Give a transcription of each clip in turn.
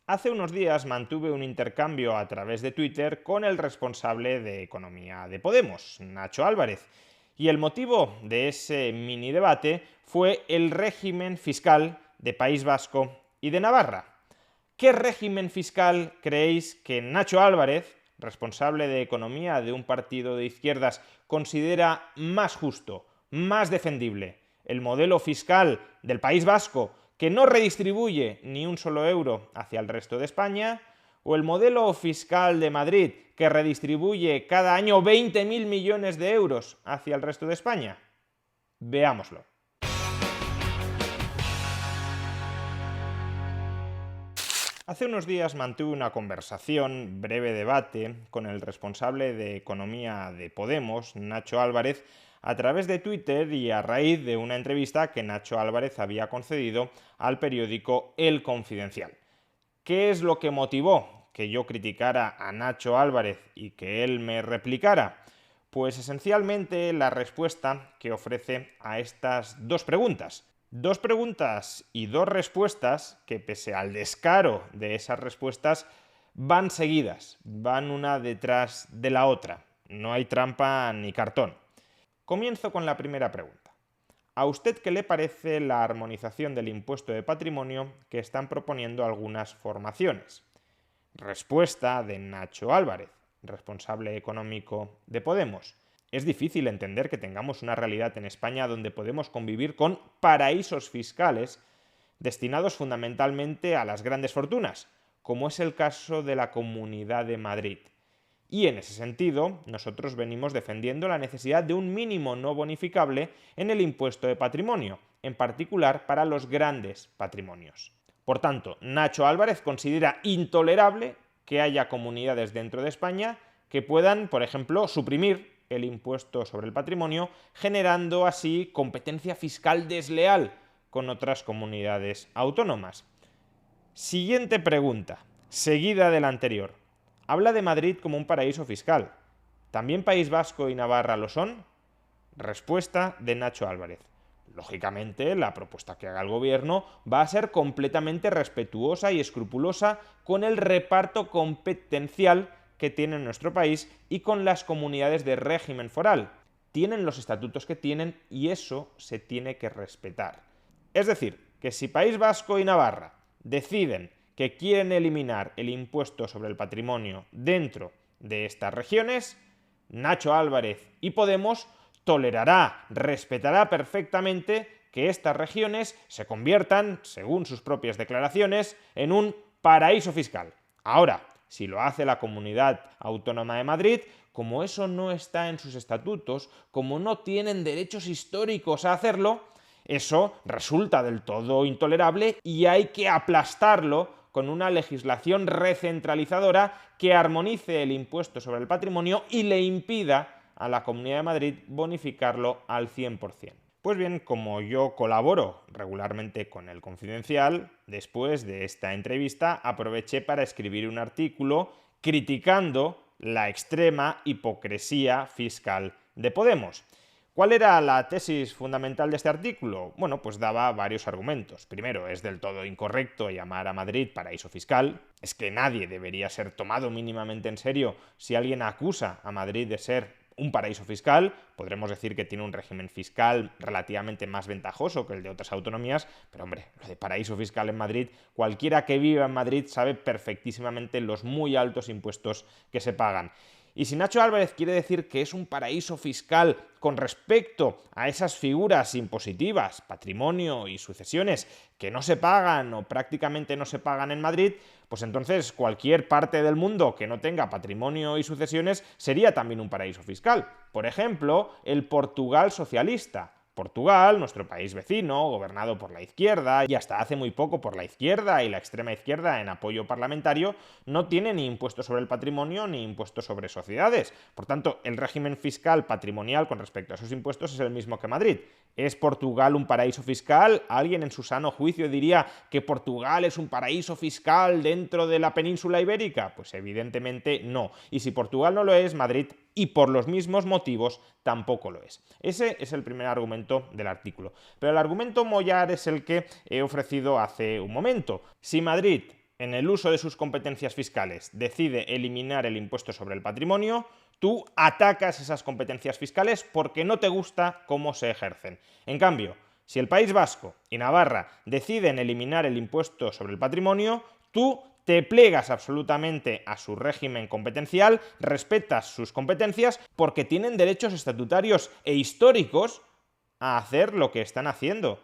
Hace unos días mantuve un intercambio a través de Twitter con el responsable de Economía de Podemos, Nacho Álvarez, y el motivo de ese mini debate fue el régimen fiscal de País Vasco y de Navarra. ¿Qué régimen fiscal creéis que Nacho Álvarez, responsable de Economía de un partido de izquierdas, considera más justo, más defendible? ¿El modelo fiscal del País Vasco, que no redistribuye ni un solo euro hacia el resto de España? ¿O el modelo fiscal de Madrid, que redistribuye cada año 20.000 millones de euros hacia el resto de España? Veámoslo. Hace unos días mantuve una conversación, breve debate, con el responsable de Economía de Podemos, Nacho Álvarez, a través de Twitter y a raíz de una entrevista que Nacho Álvarez había concedido al periódico El Confidencial. ¿Qué es lo que motivó que yo criticara a Nacho Álvarez y que él me replicara? Pues esencialmente la respuesta que ofrece a estas dos preguntas. Dos preguntas y dos respuestas que, pese al descaro de esas respuestas, van seguidas, van una detrás de la otra. No hay trampa ni cartón. Comienzo con la primera pregunta. ¿A usted qué le parece la armonización del impuesto de patrimonio que están proponiendo algunas formaciones? Respuesta de Nacho Álvarez, responsable económico de Podemos. Es difícil entender que tengamos una realidad en España donde podemos convivir con paraísos fiscales destinados fundamentalmente a las grandes fortunas, como es el caso de la Comunidad de Madrid. Y en ese sentido, nosotros venimos defendiendo la necesidad de un mínimo no bonificable en el impuesto de patrimonio, en particular para los grandes patrimonios. Por tanto, Nacho Álvarez considera intolerable que haya comunidades dentro de España que puedan, por ejemplo, suprimir el impuesto sobre el patrimonio, generando así competencia fiscal desleal con otras comunidades autónomas. Siguiente pregunta, seguida de la anterior. Habla de Madrid como un paraíso fiscal. ¿También País Vasco y Navarra lo son? Respuesta de Nacho Álvarez. Lógicamente, la propuesta que haga el gobierno va a ser completamente respetuosa y escrupulosa con el reparto competencial que tiene nuestro país y con las comunidades de régimen foral. Tienen los estatutos que tienen y eso se tiene que respetar. Es decir, que si País Vasco y Navarra deciden que quieren eliminar el impuesto sobre el patrimonio dentro de estas regiones, Nacho Álvarez y Podemos tolerará, respetará perfectamente que estas regiones se conviertan, según sus propias declaraciones, en un paraíso fiscal. Ahora, si lo hace la Comunidad Autónoma de Madrid, como eso no está en sus estatutos, como no tienen derechos históricos a hacerlo, eso resulta del todo intolerable y hay que aplastarlo con una legislación recentralizadora que armonice el impuesto sobre el patrimonio y le impida a la Comunidad de Madrid bonificarlo al 100%. Pues bien, como yo colaboro regularmente con El Confidencial, después de esta entrevista aproveché para escribir un artículo criticando la extrema hipocresía fiscal de Podemos. ¿Cuál era la tesis fundamental de este artículo? Bueno, pues daba varios argumentos. Primero, es del todo incorrecto llamar a Madrid paraíso fiscal. Es que nadie debería ser tomado mínimamente en serio si alguien acusa a Madrid de ser un paraíso fiscal. Podremos decir que tiene un régimen fiscal relativamente más ventajoso que el de otras autonomías, pero hombre, lo de paraíso fiscal en Madrid, cualquiera que viva en Madrid sabe perfectísimamente los muy altos impuestos que se pagan. Y si Nacho Álvarez quiere decir que es un paraíso fiscal con respecto a esas figuras impositivas, patrimonio y sucesiones, que no se pagan o prácticamente no se pagan en Madrid, pues entonces cualquier parte del mundo que no tenga patrimonio y sucesiones sería también un paraíso fiscal. Por ejemplo, el Portugal socialista. Portugal, nuestro país vecino, gobernado por la izquierda y hasta hace muy poco por la izquierda y la extrema izquierda en apoyo parlamentario, no tiene ni impuesto sobre el patrimonio ni impuesto sobre sociedades. Por tanto, el régimen fiscal patrimonial con respecto a sus impuestos es el mismo que Madrid. ¿Es Portugal un paraíso fiscal? ¿Alguien en su sano juicio diría que Portugal es un paraíso fiscal dentro de la península ibérica? Pues evidentemente no. Y si Portugal no lo es, Madrid, y por los mismos motivos, tampoco lo es. Ese es el primer argumento del artículo. Pero el argumento mollar es el que he ofrecido hace un momento. Si Madrid en el uso de sus competencias fiscales, decide eliminar el impuesto sobre el patrimonio, tú atacas esas competencias fiscales porque no te gusta cómo se ejercen. En cambio, si el País Vasco y Navarra deciden eliminar el impuesto sobre el patrimonio, tú te plegas absolutamente a su régimen competencial, respetas sus competencias porque tienen derechos estatutarios e históricos a hacer lo que están haciendo.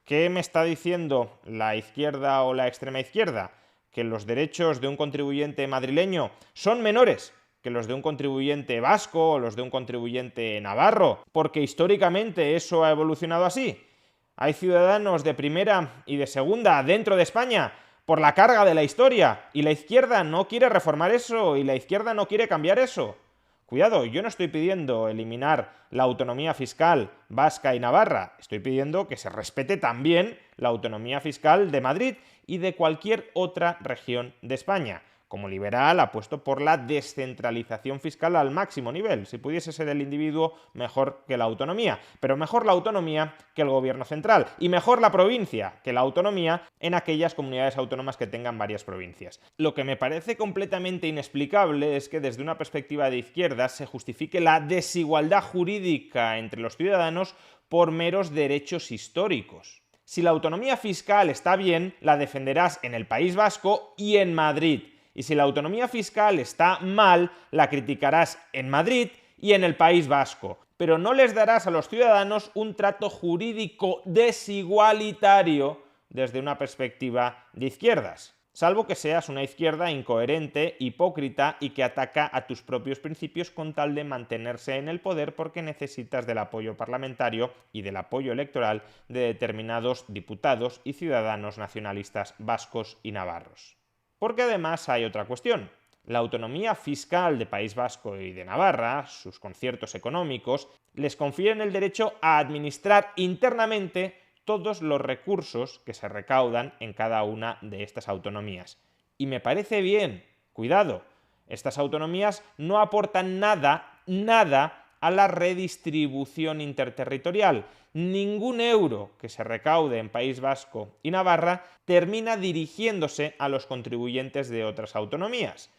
¿Qué me está diciendo la izquierda o la extrema izquierda? ¿Que los derechos de un contribuyente madrileño son menores que los de un contribuyente vasco o los de un contribuyente navarro? Porque históricamente eso ha evolucionado así. Hay ciudadanos de primera y de segunda dentro de España por la carga de la historia y la izquierda no quiere reformar eso y la izquierda no quiere cambiar eso. Cuidado, yo no estoy pidiendo eliminar la autonomía fiscal vasca y navarra, estoy pidiendo que se respete también la autonomía fiscal de Madrid y de cualquier otra región de España. Como liberal apuesto por la descentralización fiscal al máximo nivel. Si pudiese ser el individuo, mejor que la autonomía. Pero mejor la autonomía que el gobierno central. Y mejor la provincia que la autonomía en aquellas comunidades autónomas que tengan varias provincias. Lo que me parece completamente inexplicable es que desde una perspectiva de izquierdas se justifique la desigualdad jurídica entre los ciudadanos por meros derechos históricos. Si la autonomía fiscal está bien, la defenderás en el País Vasco y en Madrid. Y si la autonomía fiscal está mal, la criticarás en Madrid y en el País Vasco. Pero no les darás a los ciudadanos un trato jurídico desigualitario desde una perspectiva de izquierdas. Salvo que seas una izquierda incoherente, hipócrita y que ataca a tus propios principios con tal de mantenerse en el poder porque necesitas del apoyo parlamentario y del apoyo electoral de determinados diputados y ciudadanos nacionalistas vascos y navarros. Porque además hay otra cuestión. La autonomía fiscal de País Vasco y de Navarra, sus conciertos económicos, les confieren el derecho a administrar internamente todos los recursos que se recaudan en cada una de estas autonomías. Y me parece bien, cuidado, estas autonomías no aportan nada a la redistribución interterritorial. Ningún euro que se recaude en País Vasco y Navarra termina dirigiéndose a los contribuyentes de otras autonomías.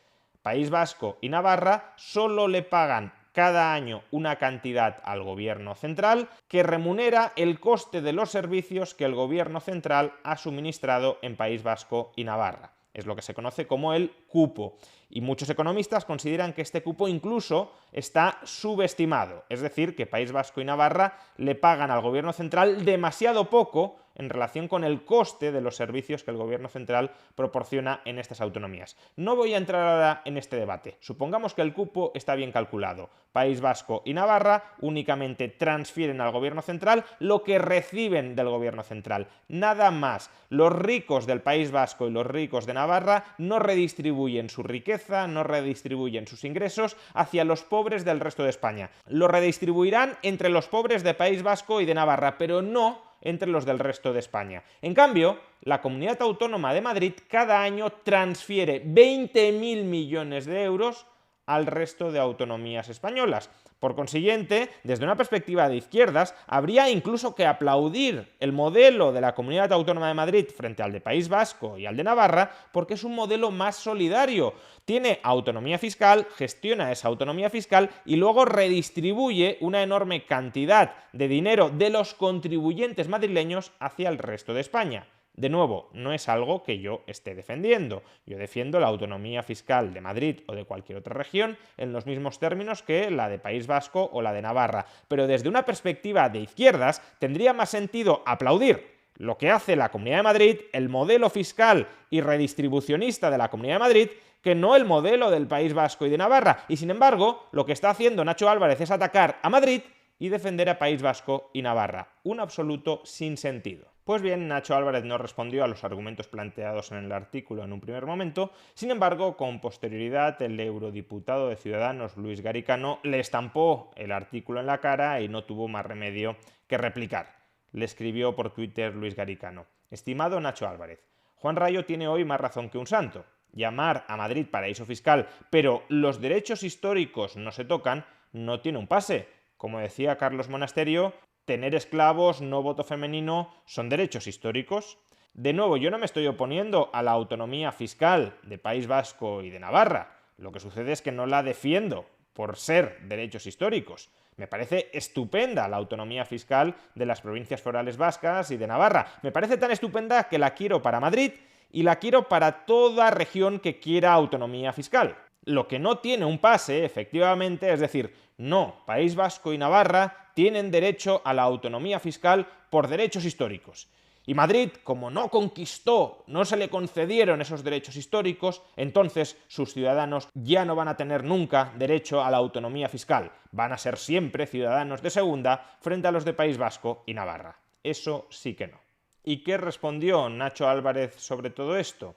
País Vasco y Navarra solo le pagan cada año una cantidad al gobierno central que remunera el coste de los servicios que el gobierno central ha suministrado en País Vasco y Navarra. Es lo que se conoce como el cupo. Y muchos economistas consideran que este cupo incluso está subestimado. Es decir, que País Vasco y Navarra le pagan al gobierno central demasiado poco en relación con el coste de los servicios que el gobierno central proporciona en estas autonomías. No voy a entrar ahora en este debate. Supongamos que el cupo está bien calculado. País Vasco y Navarra únicamente transfieren al gobierno central lo que reciben del gobierno central. Nada más. Los ricos del País Vasco y los ricos de Navarra no redistribuyen su riqueza, no redistribuyen sus ingresos hacia los pobres del resto de España. Lo redistribuirán entre los pobres de País Vasco y de Navarra, pero no entre los del resto de España. En cambio, la Comunidad Autónoma de Madrid cada año transfiere 20.000 millones de euros al resto de autonomías españolas. Por consiguiente, desde una perspectiva de izquierdas, habría incluso que aplaudir el modelo de la Comunidad Autónoma de Madrid frente al de País Vasco y al de Navarra, porque es un modelo más solidario. Tiene autonomía fiscal, gestiona esa autonomía fiscal y luego redistribuye una enorme cantidad de dinero de los contribuyentes madrileños hacia el resto de España. De nuevo, no es algo que yo esté defendiendo. Yo defiendo la autonomía fiscal de Madrid o de cualquier otra región en los mismos términos que la de País Vasco o la de Navarra. Pero desde una perspectiva de izquierdas, tendría más sentido aplaudir lo que hace la Comunidad de Madrid, el modelo fiscal y redistribucionista de la Comunidad de Madrid, que no el modelo del País Vasco y de Navarra. Y sin embargo, lo que está haciendo Nacho Álvarez es atacar a Madrid y defender a País Vasco y Navarra. Un absoluto sinsentido. Pues bien, Nacho Álvarez no respondió a los argumentos planteados en el artículo en un primer momento, sin embargo, con posterioridad, el eurodiputado de Ciudadanos, Luis Garicano, le estampó el artículo en la cara y no tuvo más remedio que replicar. Le escribió por Twitter Luis Garicano: estimado Nacho Álvarez, Juan Rayo tiene hoy más razón que un santo. Llamar a Madrid paraíso fiscal, pero los derechos históricos no se tocan, no tiene un pase. Como decía Carlos Monasterio, tener esclavos, no voto femenino, ¿son derechos históricos? De nuevo, yo no me estoy oponiendo a la autonomía fiscal de País Vasco y de Navarra. Lo que sucede es que no la defiendo por ser derechos históricos. Me parece estupenda la autonomía fiscal de las provincias forales vascas y de Navarra. Me parece tan estupenda que la quiero para Madrid y la quiero para toda región que quiera autonomía fiscal. Lo que no tiene un pase, efectivamente, es decir, no, País Vasco y Navarra tienen derecho a la autonomía fiscal por derechos históricos. Y Madrid, como no conquistó, no se le concedieron esos derechos históricos, entonces sus ciudadanos ya no van a tener nunca derecho a la autonomía fiscal. Van a ser siempre ciudadanos de segunda frente a los de País Vasco y Navarra. Eso sí que no. ¿Y qué respondió Nacho Álvarez sobre todo esto?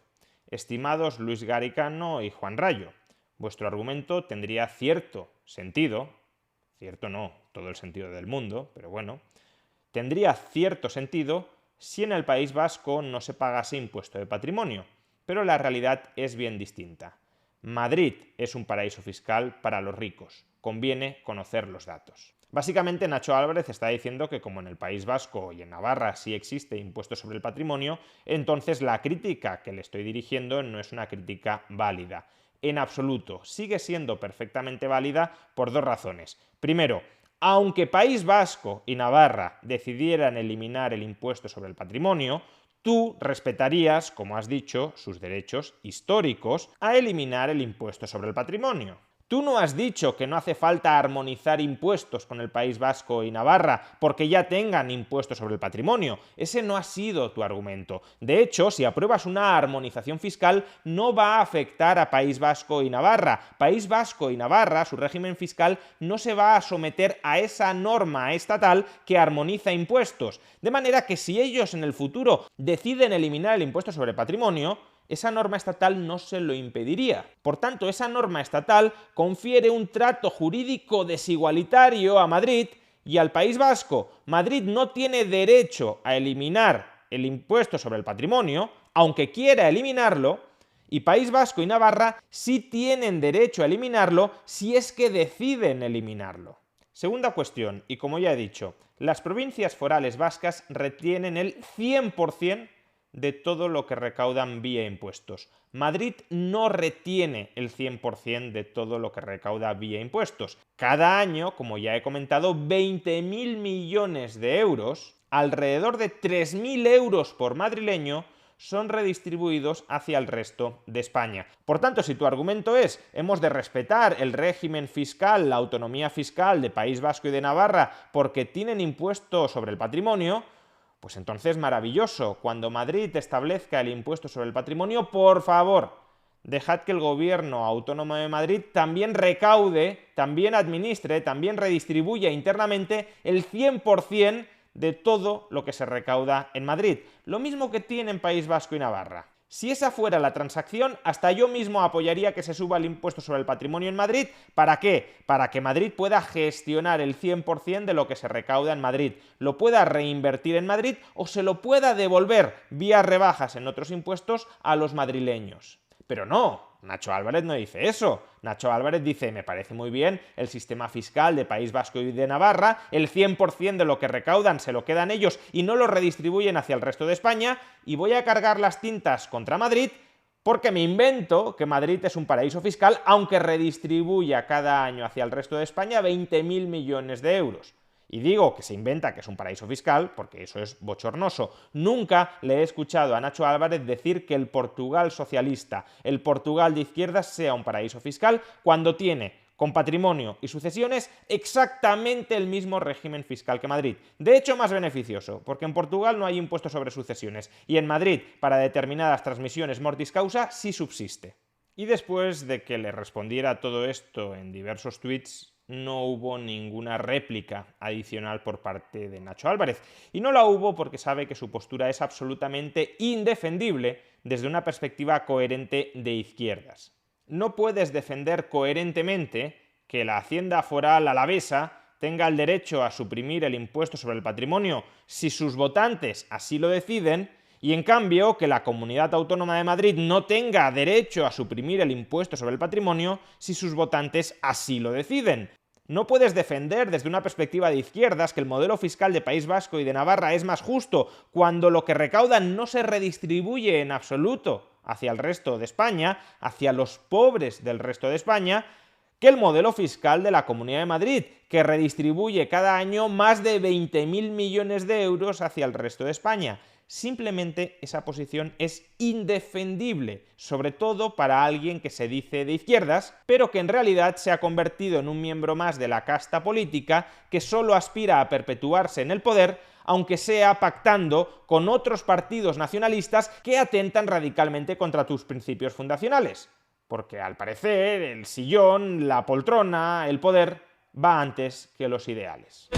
Estimados Luis Garicano y Juan Rayo, vuestro argumento tendría cierto sentido, cierto no, todo el sentido del mundo, pero bueno, tendría cierto sentido si en el País Vasco no se pagase impuesto de patrimonio, pero la realidad es bien distinta. Madrid es un paraíso fiscal para los ricos, conviene conocer los datos. Básicamente Nacho Álvarez está diciendo que como en el País Vasco y en Navarra sí existe impuesto sobre el patrimonio, entonces la crítica que le estoy dirigiendo no es una crítica válida. En absoluto, sigue siendo perfectamente válida por dos razones. Primero, aunque País Vasco y Navarra decidieran eliminar el impuesto sobre el patrimonio, tú respetarías, como has dicho, sus derechos históricos a eliminar el impuesto sobre el patrimonio. Tú no has dicho que no hace falta armonizar impuestos con el País Vasco y Navarra porque ya tengan impuestos sobre el patrimonio. Ese no ha sido tu argumento. De hecho, si apruebas una armonización fiscal, no va a afectar a País Vasco y Navarra. País Vasco y Navarra, su régimen fiscal, no se va a someter a esa norma estatal que armoniza impuestos. De manera que si ellos en el futuro deciden eliminar el impuesto sobre el patrimonio, esa norma estatal no se lo impediría. Por tanto, esa norma estatal confiere un trato jurídico desigualitario a Madrid y al País Vasco. Madrid no tiene derecho a eliminar el impuesto sobre el patrimonio, aunque quiera eliminarlo, y País Vasco y Navarra sí tienen derecho a eliminarlo si es que deciden eliminarlo. Segunda cuestión, y como ya he dicho, las provincias forales vascas retienen el 100% de todo lo que recaudan vía impuestos. Madrid no retiene el 100% de todo lo que recauda vía impuestos. Cada año, como ya he comentado, 20.000 millones de euros, alrededor de 3.000 euros por madrileño, son redistribuidos hacia el resto de España. Por tanto, si tu argumento es hemos de respetar el régimen fiscal, la autonomía fiscal de País Vasco y de Navarra porque tienen impuesto sobre el patrimonio, pues entonces maravilloso. Cuando Madrid establezca el impuesto sobre el patrimonio, por favor, dejad que el gobierno autónomo de Madrid también recaude, también administre, también redistribuya internamente el 100% de todo lo que se recauda en Madrid. Lo mismo que tiene en País Vasco y Navarra. Si esa fuera la transacción, hasta yo mismo apoyaría que se suba el impuesto sobre el patrimonio en Madrid. ¿Para qué? Para que Madrid pueda gestionar el 100% de lo que se recauda en Madrid, lo pueda reinvertir en Madrid o se lo pueda devolver vía rebajas en otros impuestos a los madrileños. Pero no, Nacho Álvarez no dice eso. Nacho Álvarez dice, me parece muy bien el sistema fiscal de País Vasco y de Navarra, el 100% de lo que recaudan se lo quedan ellos y no lo redistribuyen hacia el resto de España, y voy a cargar las tintas contra Madrid porque me invento que Madrid es un paraíso fiscal, aunque redistribuya cada año hacia el resto de España 20.000 millones de euros. Y digo que se inventa que es un paraíso fiscal porque eso es bochornoso. Nunca le he escuchado a Nacho Álvarez decir que el Portugal socialista, el Portugal de izquierdas, sea un paraíso fiscal cuando tiene, con patrimonio y sucesiones, exactamente el mismo régimen fiscal que Madrid. De hecho, más beneficioso, porque en Portugal no hay impuesto sobre sucesiones y en Madrid, para determinadas transmisiones mortis causa, sí subsiste. Y después de que le respondiera todo esto en diversos tweets, no hubo ninguna réplica adicional por parte de Nacho Álvarez. Y no la hubo porque sabe que su postura es absolutamente indefendible desde una perspectiva coherente de izquierdas. No puedes defender coherentemente que la Hacienda Foral alavesa tenga el derecho a suprimir el impuesto sobre el patrimonio si sus votantes así lo deciden, y en cambio que la Comunidad Autónoma de Madrid no tenga derecho a suprimir el impuesto sobre el patrimonio si sus votantes así lo deciden. No puedes defender desde una perspectiva de izquierdas que el modelo fiscal de País Vasco y de Navarra es más justo cuando lo que recaudan no se redistribuye en absoluto hacia el resto de España, hacia los pobres del resto de España, que el modelo fiscal de la Comunidad de Madrid, que redistribuye cada año más de 20.000 millones de euros hacia el resto de España. Simplemente esa posición es indefendible, sobre todo para alguien que se dice de izquierdas, pero que en realidad se ha convertido en un miembro más de la casta política que solo aspira a perpetuarse en el poder, aunque sea pactando con otros partidos nacionalistas que atentan radicalmente contra tus principios fundacionales. Porque al parecer el sillón, la poltrona, el poder va antes que los ideales.